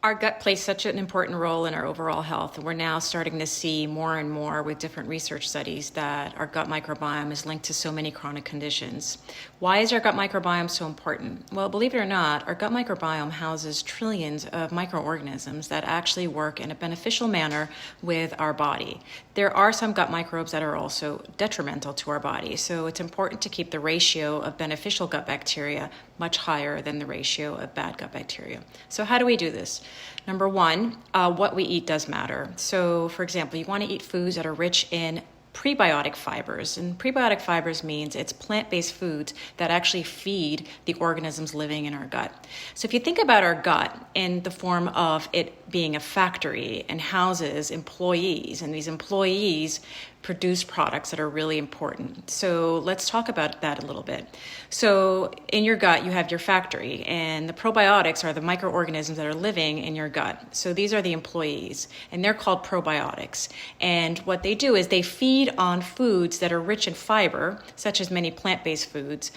Our gut plays such an important role in our overall health, and we're now starting to see more and more with different research studies that our gut microbiome is linked to so many chronic conditions. Why is our gut microbiome so important? Well, believe it or not, our gut microbiome houses trillions of microorganisms that actually work in a beneficial manner with our body. There are some gut microbes that are also detrimental to our body, so it's important to keep the ratio of beneficial gut bacteria much higher than the ratio of bad gut bacteria. So how do we do this? Number one, what we eat does matter. So for example, you want to eat foods that are rich in prebiotic fibers. And prebiotic fibers means it's plant-based foods that actually feed the organisms living in our gut. So if you think about our gut in the form of it being a factory and houses employees, and these employees produce products that are really important. So let's talk about that a little bit. So in your gut, you have your factory, and the probiotics are the microorganisms that are living in your gut. So these are the employees, and they're called probiotics. And what they do is they feed on foods that are rich in fiber, such as many plant-based foods,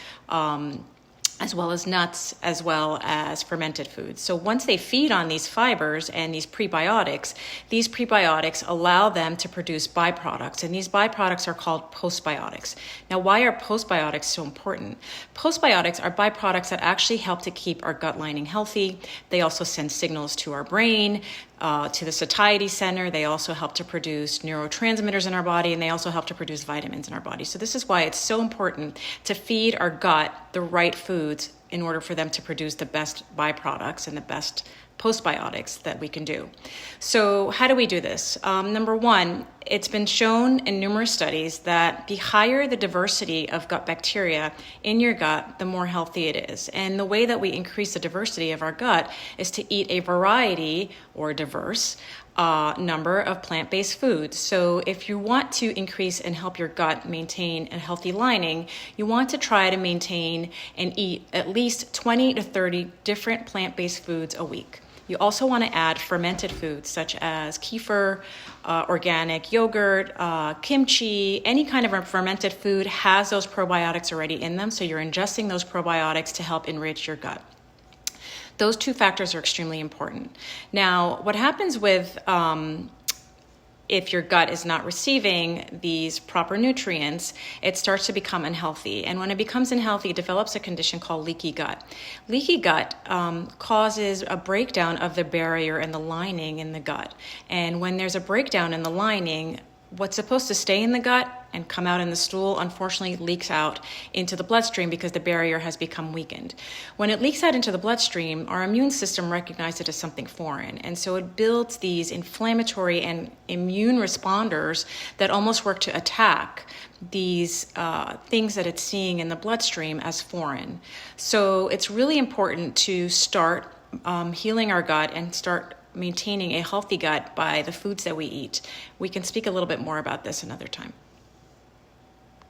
as well as nuts, as well as fermented foods. So once they feed on these fibers and these prebiotics allow them to produce byproducts, and these byproducts are called postbiotics. Now, why are postbiotics so important? Postbiotics are byproducts that actually help to keep our gut lining healthy. They also send signals to our brain, to the satiety center. They also help to produce neurotransmitters in our body, and they also help to produce vitamins in our body. So this is why it's so important to feed our gut the right foods in order for them to produce the best byproducts and the best postbiotics that we can do. So how do we do this? Number one, it's been shown in numerous studies that the higher the diversity of gut bacteria in your gut, the more healthy it is. And the way that we increase the diversity of our gut is to eat a variety or diverse number of plant-based foods. So if you want to increase and help your gut maintain a healthy lining, you want to try to maintain and eat at least 20 to 30 different plant-based foods a week. You also want to add fermented foods such as kefir, organic yogurt, kimchi. Any kind of a fermented food has those probiotics already in them, so you're ingesting those probiotics to help enrich your gut. Those two factors are extremely important. Now, what happens with if your gut is not receiving these proper nutrients, it starts to become unhealthy. And when it becomes unhealthy, it develops a condition called leaky gut. Leaky gut causes a breakdown of the barrier and the lining in the gut. And when there's a breakdown in the lining, what's supposed to stay in the gut and come out in the stool, unfortunately leaks out into the bloodstream because the barrier has become weakened. When it leaks out into the bloodstream, our immune system recognizes it as something foreign. And so it builds these inflammatory and immune responders that almost work to attack these things that it's seeing in the bloodstream as foreign. So it's really important to start healing our gut and start maintaining a healthy gut by the foods that we eat. We can speak a little bit more about this another time.